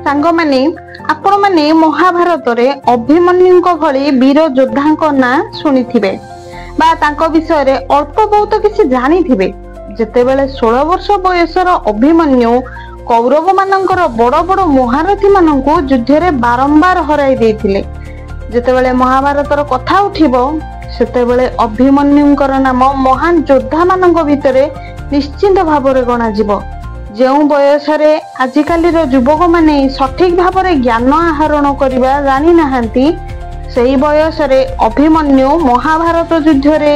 सांग माने आपण माने महाभारत रे अभिमन्युଙ୍କ भली वीर योद्धाଙ୍କ ना सुनिथिबे बा तांको विषय रे अल्प बहुत किसी जानिथिबे। जेतेबेले 16 वर्ष बयसर अभिमन्यु कौरव मानकर बड़ बड़ महारथी माननकु युद्ध रे बारंबार हराई देथिले। जेतेबेले महाभारतर कथा उठिबो सेतेबेले अभिमन्युଙ୍କର नाम महान योद्धा माननक भितरे निश्चिंत भाबरे गणा जिवो। जो बयस आजिकाली युवक माने सठिक भाव में ज्ञान आहरण करवा जानी नाहांती सही बयस अभिमन्यु महाभारत युद्ध रे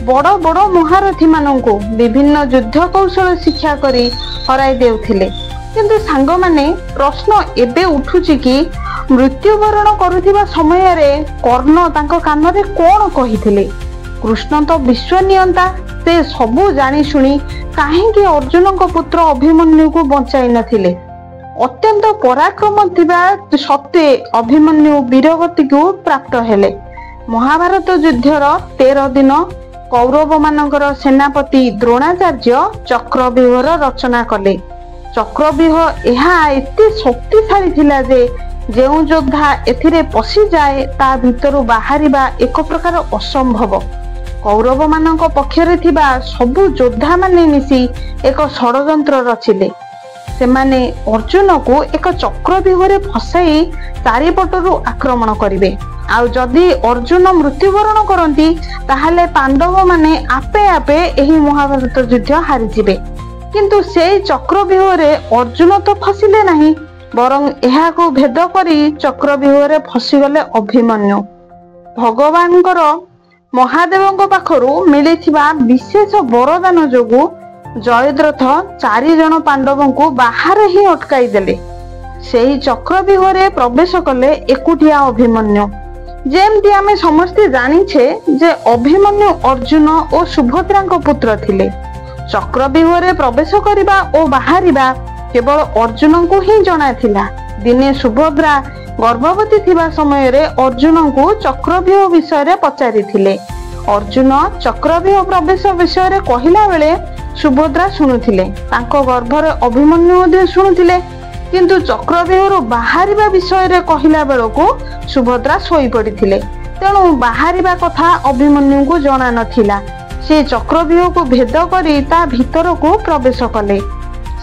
बड़ बड़ महारथी माननकु विभिन्न युद्ध कौशल शिक्षा करी हराई देउथिले। किंतु सांग माने प्रश्न एबे उठुची कि मृत्युवरण करुथिबा समय रे कर्ण तांको कान रे कोन कहिथिले। कृष्ण तो विश्व नियंता से सबू जानी शुणी कहीं अर्जुन को पुत्र अभिमन्यु को बचाई नथिले। अत्यंत पराक्रम थिबा सत्वे अभिमन्यु वीरगति को प्राप्त हेले। महाभारत युद्धर 13 दिन कौरव मानकर सेनापति द्रोणाचार्य चक्रव्यूहर रचना कले। चक्रव्यूह यह एते शक्तिशाली थिला जे जेउ योद्धा एथिरे पसी जाए ता भितरु बाहरिबा एक प्रकार असंभव। कौरव मानक पक्षरे थिबा सबु योद्धा माने मिसी एक षडयंत्र रचिले। सेमाने अर्जुन को एक चक्रव्यूह रे फसाई चारिपटरु आक्रमण करिवे। आउ जदि अर्जुन मृत्युवरण करंती ताहाले पांडव माने आपे आपे एही महाभारत युद्ध हारि जिवे। किंतु सेई चक्रव्यूह रे अर्जुन तो फसिले नहीं बरं एहा को भेद करी चक्रव्यूह रे फसिगले अभिमन्यु। भगवानकर महादेव पाखरु मिलिथिबा विशेष वरदान जोगु जयद्रथ 4 जन पांडवों को बाहर ही अटकाई देले। सेही चक्रव्यूह रे प्रवेश कले एकुटिया अभिमन्यु। जेमती आमे समस्ते जानिछे जे अभिमन्यु अर्जुन और सुभद्रा पुत्र थिले। चक्रव्यूह रे प्रवेश करिबा और बाहरिबा केवल अर्जुन को ही जଣା थिला। दिने सुभद्रा गर्भवती थिबा समय रे अर्जुन को चक्रव्यूह विषय रे पचारि थिले। अर्जुन चक्रव्यूह प्रवेश विषय रे कहिला बेले सुभद्रा सुनुथिले। तांको गर्भरे अभिमन्यु मध्ये सुनुथिले। किंतु चक्रव्यूह रो बाहरिबा विषय रे कहिला बेलको सुभद्रा सोई पड़िथिले। तेणु बाहरिबा कथा अभिमन्यु को जଣା नथिला। से चक्रव्यूह को भेद करी ता भीतर को प्रवेश कले।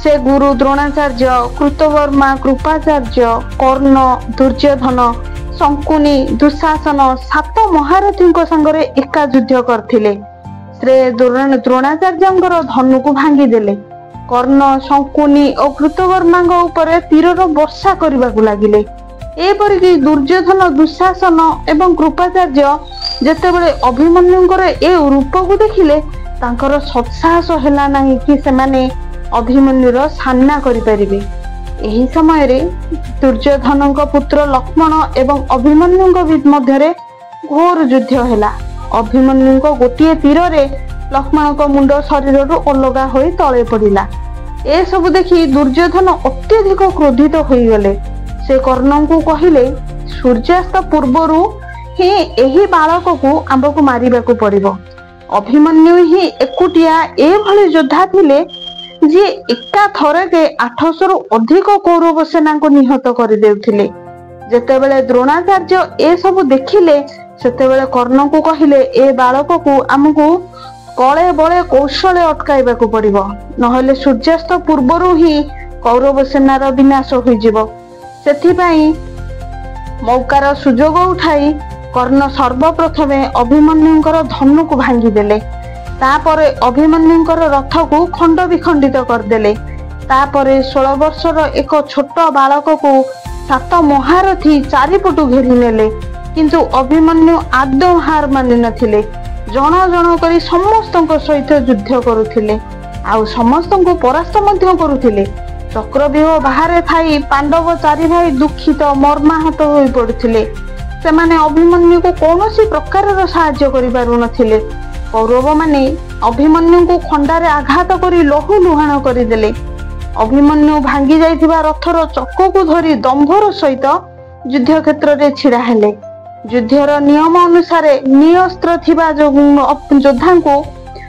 से गुरु द्रोणाचार्य कृतवर्मा कृपाचार्य कर्ण दुर्योधन शंकुनी दुशासन 7 महारथी संगरे एका युद्ध करथिले। से द्रोणाचार्य धनु को भांगी देले। कर्ण शंकुनी और कृतवर्मा उपरे तीरर वर्षा करने को लगिले। एपरिक दुर्योधन दुशासन एवं कृपाचार्य जेतेबेले अभिमन्युଙ୍କର ए रूप को देखिले तांकर सत्साहस हैला नाही कि सेमाने अभिमन्युर सामना करि परिबे। एही समय रे दुर्योधन पुत्र लक्ष्मण एवं अभिमन्युଙ୍କ मध्यरे घोर युद्ध हैला। अभिमन्युଙ୍କ गोटिए तीर रे लक्ष्मणଙ୍କ मुंड शरीर रु अलगा होई तळे पड़िला। ए सब देखि दुर्योधन अत्यधिक क्रोधित होई गले। से कर्ण को कहिले सूर्यास्त पूर्वरु ही एही बालक को आंबको मारिबा को पड़िबो। अभिमन्यु ही एकुटिया ए भली योद्धा थिले जे एका थरके 800 रु अधिक कौरव सेना को निहत कर देउथिले। जेतेबेले द्रोणाचार्य ए सब देखिले सेतेबेले कर्ण को कहिले ए बालक को हमकु कळे बळे कौशले अटकाइबा को पड़िबो नहले सूर्यास्त पूर्वरु ही कौरव सेनार विनाश होई जिवो। सेथिपाई मौकार सुजोग उठाई कर्ण सर्वप्रथमे अभिमन्युଙ୍କର धनु को भांगी देले। तापरे अभिमन्युଙ୍କର रथ को खंड विखंडित करदेले। तापरे 16 वर्षर एक छोट बालक को 7 महारथी चारिपटु घेरी नेले। किंतु अभिमन्यु आदौ हार मानि नथिले। जण जण करी समस्तଙ୍କ सहित युद्ध करुथिले आउ समस्तଙ୍କୁ परास्त ମଧ୍ୟ करुथिले। चक्रव्यूह बाहर थाई पांडव 4 भाई दुखित मर्माहत होई पड़ुथिले। सेमाने अभिमन्यु को कौनसी प्रकार साहाय्य करि पारु नथिले। कौरव माने अभिमन्यु को खंडारे आघात करी लहु लुहाण करदेले। अभिमन्यु भांगी जाइथिबा रथर चक्क को धरी दंभर सहित युद्ध क्षेत्र रे छिड़ा हेले। युद्धर नियम अनुसार निअस्त्र थिबा योद्धा को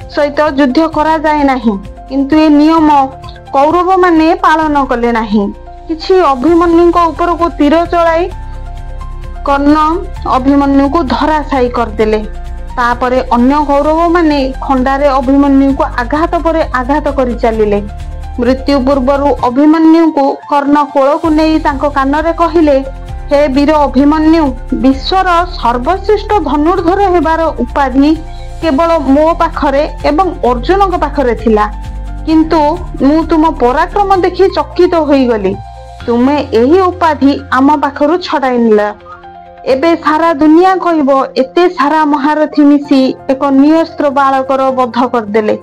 सहित युद्ध करा जाए नाही। किंतु ए नियम कौरव माने पालन कले नाही। କିଛି ଅଭିମନ୍ୟୁଙ୍କ ଉପରକୁ ତୀର ଚଳାଇ କର୍ଣ୍ଣ ଅଭିମନ୍ୟୁକୁ ଧରାଶାୟୀ କରିଦେଲେ। ତାପରେ ଅନ୍ୟ କୌରବ ମାନେ ଖଣ୍ଡାରେ ଅଭିମନ୍ୟୁକୁ ଆଘାତ ପରେ ଆଘାତ କରି ଚାଲିଲେ। ମୃତ୍ୟୁ ପୂର୍ବରୁ ଅଭିମନ୍ୟୁଙ୍କୁ କର୍ଣ୍ଣ କୋଳକୁ ନେଇ ତାଙ୍କ କାନରେ କହିଲେ, ହେ ବୀର ଅଭିମନ୍ୟୁ, ବିଶ୍ୱର ସର୍ବଶ୍ରେଷ୍ଠ ଧନୁର୍ଦ୍ଧର ହେବାର ଉପାଧି କେବଳ ମୋ ପାଖରେ ଏବଂ ଅର୍ଜୁନଙ୍କ ପାଖରେ ଥିଲା, କିନ୍ତୁ ମୁଁ ତୁମ ପରାକ୍ରମ ଦେଖି ଚକିତ ହୋଇଗଲି। ତୁମେ ଏହି ଉପାଧି ଆମ ପାଖରୁ ଛଡାଇ ନେଲ। ଏବେ ସାରା ଦୁନିଆ କହିବ, ଏତେ ସାରା ମହାରଥୀ ମିଶି ଏକ ନିଅସ୍ତ୍ର ବାଳକର ବଧ କରିଦେଲେ।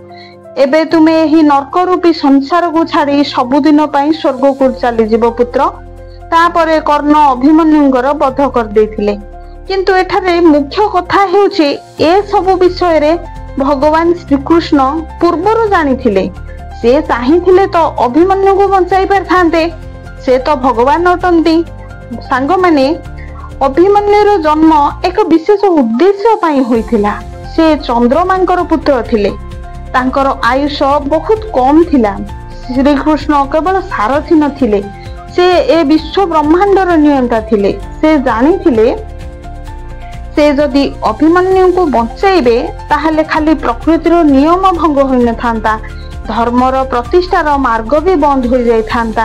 ଏବେ ତୁମେ ଏହି ନର୍କ ରୂପୀ ସଂସାରକୁ ଛାଡି ସବୁଦିନ ପାଇଁ ସ୍ୱର୍ଗକୁ ଚାଲିଯିବ ପୁତ୍ର। ତାପରେ କର୍ଣ୍ଣ ଅଭିମନ୍ୟୁଙ୍କର ବଧ କରିଦେଇଥିଲେ। କିନ୍ତୁ ଏଠାରେ ମୁଖ୍ୟ କଥା ହେଉଛି, ଏ ସବୁ ବିଷୟରେ ଭଗବାନ ଶ୍ରୀକୃଷ୍ଣ ପୂର୍ବରୁ ଜାଣିଥିଲେ। ସେ ଚାହିଁଥିଲେ ତ ଅଭିମନ୍ୟୁଙ୍କୁ ବଞ୍ଚାଇ ପାରିଥାନ୍ତେ। ସେ ତ ଭଗବାନ ଅଟନ୍ତି। ସାଙ୍ଗମାନେ, ଅଭିମନ୍ୟୁର ଜନ୍ମ ଏକ ବିଶେଷ ଉଦ୍ଦେଶ୍ୟ ପାଇଁ ହୋଇଥିଲା। ସେ ଚନ୍ଦ୍ରମାଙ୍କର ପୁତ୍ର ଥିଲେ। ତାଙ୍କର ଆୟୁଷ ବହୁତ କମ୍ ଥିଲା। ଶ୍ରୀକୃଷ୍ଣ କେବଳ ସାରଥୀ ନଥିଲେ, ସେ ଏ ବିଶ୍ୱ ବ୍ରହ୍ମାଣ୍ଡର ନିୟନ୍ତା ଥିଲେ। ସେ ଜାଣିଥିଲେ ସେ ଯଦି ଅଭିମନ୍ୟୁଙ୍କୁ ବଞ୍ଚାଇବେ ତାହେଲେ ଖାଲି ପ୍ରକୃତିର ନିୟମ ଭଙ୍ଗ ହୋଇନଥାନ୍ତା, ଧର୍ମର ପ୍ରତିଷ୍ଠାର ମାର୍ଗ ବି ବନ୍ଦ ହୋଇଯାଇଥାନ୍ତା।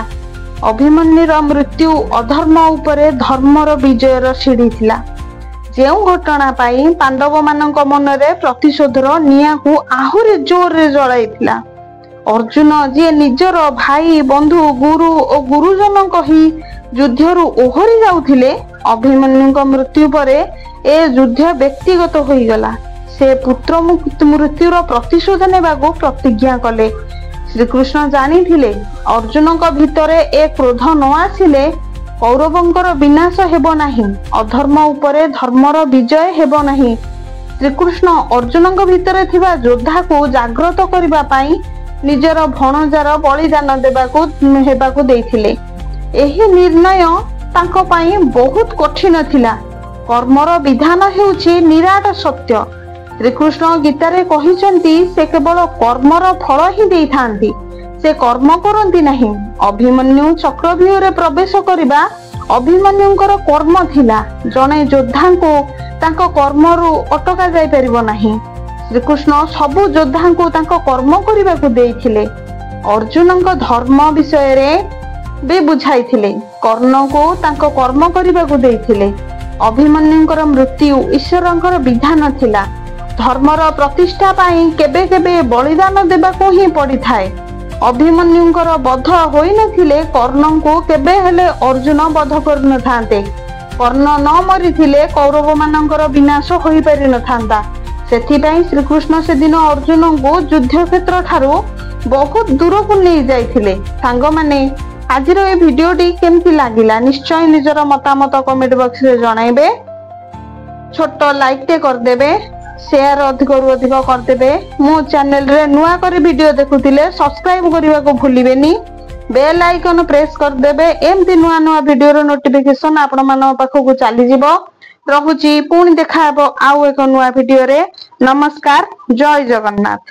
ଅଭିମନ୍ୟୁର ମୃତ୍ୟୁ ଅଧର୍ମ ଉପରେ ଧର୍ମର ବିଜୟର ସିଢି ଥିଲା। ଯେଉଁ ଘଟଣା ପାଇଁ ପାଣ୍ଡବ ମାନଙ୍କ ମନରେ ପ୍ରତିଶୋଧର ନିଆଁକୁ ଆହୁରି ଜୋରରେ ଜଳାଇଥିଲା। ଅର୍ଜୁନ, ଯିଏ ନିଜର ଭାଇ, ବନ୍ଧୁ, ଗୁରୁ ଓ ଗୁରୁଜନ କହି ଯୁଦ୍ଧରୁ ଓହରି ଯାଉଥିଲେ, ଅଭିମନ୍ୟୁଙ୍କ ମୃତ୍ୟୁ ପରେ ଏ ଯୁଦ୍ଧ ବ୍ୟକ୍ତିଗତ ହୋଇଗଲା। ସେ ପୁତ୍ର ମୃତ୍ୟୁର ପ୍ରତିଶୋଧ ନେବାକୁ ପ୍ରତିଜ୍ଞା କଲେ। ଶ୍ରୀକୃଷ୍ଣ ଜାଣିଥିଲେ ଅର୍ଜୁନଙ୍କ ଭିତରେ ଏ କ୍ରୋଧ ନ ଆସିଲେ କୌରବଙ୍କର ବିନାଶ ହେବ ନାହିଁ, ଅଧର୍ମ ଉପରେ ଧର୍ମର ବିଜୟ ହେବ ନାହିଁ। ଶ୍ରୀକୃଷ୍ଣ ଅର୍ଜୁନଙ୍କ ଭିତରେ ଥିବା ଯୋଦ୍ଧାକୁ ଜାଗ୍ରତ କରିବା ପାଇଁ ନିଜର ଭଣଜାର ବଳିଦାନ ହେବାକୁ ଦେଇଥିଲେ। ଏହି ନିର୍ଣ୍ଣୟ ତାଙ୍କ ପାଇଁ ବହୁତ କଠିନ ଥିଲା। କର୍ମର ବିଧାନ ହେଉଛି ନିରାଟ ସତ୍ୟ। ଶ୍ରୀକୃଷ୍ଣ ଗୀତାରେ କହିଛନ୍ତି, ସେ କେବଳ କର୍ମର ଫଳ ହିଁ ଦେଇଥାନ୍ତି, ସେ କର୍ମ କରନ୍ତି ନାହିଁ। ଅଭିମନ୍ୟୁ ଚକ୍ରବ୍ୟୁହରେ ପ୍ରବେଶ କରିବା ଅଭିମନ୍ୟୁଙ୍କର କର୍ମ ଥିଲା। ଜଣେ ଯୋଦ୍ଧାଙ୍କୁ ତାଙ୍କ କର୍ମରୁ ଅଟକା ଯାଇପାରିବ ନାହିଁ। ଶ୍ରୀକୃଷ୍ଣ ସବୁ ଯୋଦ୍ଧାଙ୍କୁ ତାଙ୍କ କର୍ମ କରିବାକୁ ଦେଇଥିଲେ। ଅର୍ଜୁନଙ୍କ ଧର୍ମ ବିଷୟରେ ବି ବୁଝାଇଥିଲେ। କର୍ଣ୍ଣଙ୍କୁ ତାଙ୍କ କର୍ମ କରିବାକୁ ଦେଇଥିଲେ। ଅଭିମନ୍ୟୁଙ୍କର ମୃତ୍ୟୁ ଈଶ୍ୱରଙ୍କର ବିଧାନ ଥିଲା। ଧର୍ମର ପ୍ରତିଷ୍ଠା ପାଇଁ କେବେ କେବେ ବଳିଦାନ ଦେବାକୁ ହିଁ ପଡିଥାଏ। ଅଭିମନ୍ୟୁଙ୍କର ବଧ ହୋଇନଥିଲେ କର୍ଣ୍ଣଙ୍କୁ କେବେ ହେଲେ ଅର୍ଜୁନ ବଧ କରିନଥାନ୍ତେ। କର୍ଣ୍ଣ ନ ମରିଥିଲେ କୌରବ ମାନଙ୍କର ବିନାଶ ହୋଇପାରିନଥାନ୍ତା। ସେଥିପାଇଁ ଶ୍ରୀକୃଷ୍ଣ ସେଦିନ ଅର୍ଜୁନଙ୍କୁ ଯୁଦ୍ଧକ୍ଷେତ୍ର ଠାରୁ ବହୁତ ଦୂରକୁ ନେଇ ଯାଇଥିଲେ। ସାଙ୍ଗମାନେ, ଆଜିର ଏ ଭିଡିଓଟି କେମିତି ଲାଗିଲା ନିଶ୍ଚୟ ନିଜର ମତାମତ କମେଣ୍ଟ ବକ୍ସରେ ଜଣାଇବେ। ଛୋଟ ଲାଇକ୍ ଟେ କରିଦେବେ, ସେୟାର ଅଧିକରୁ ଅଧିକ କରିଦେବେ। ମୋ ଚ୍ୟାନେଲରେ ନୂଆ କରି ଭିଡିଓ ଦେଖୁଥିଲେ ସବସ୍କ୍ରାଇବ କରିବାକୁ ଭୁଲିବେନି। ବେଲ୍ ଆଇକନ ପ୍ରେସ୍ କରିଦେବେ। ଏମିତି ନୂଆ ନୂଆ ଭିଡିଓର ନୋଟିଫିକେସନ ଆପଣମାନଙ୍କ ପାଖକୁ ଚାଲିଯିବ। ରହୁଛି, ପୁଣି ଦେଖାହବ ଆଉ ଏକ ନୂଆ ଭିଡିଓରେ। ନମସ୍କାର, ଜୟ ଜଗନ୍ନାଥ।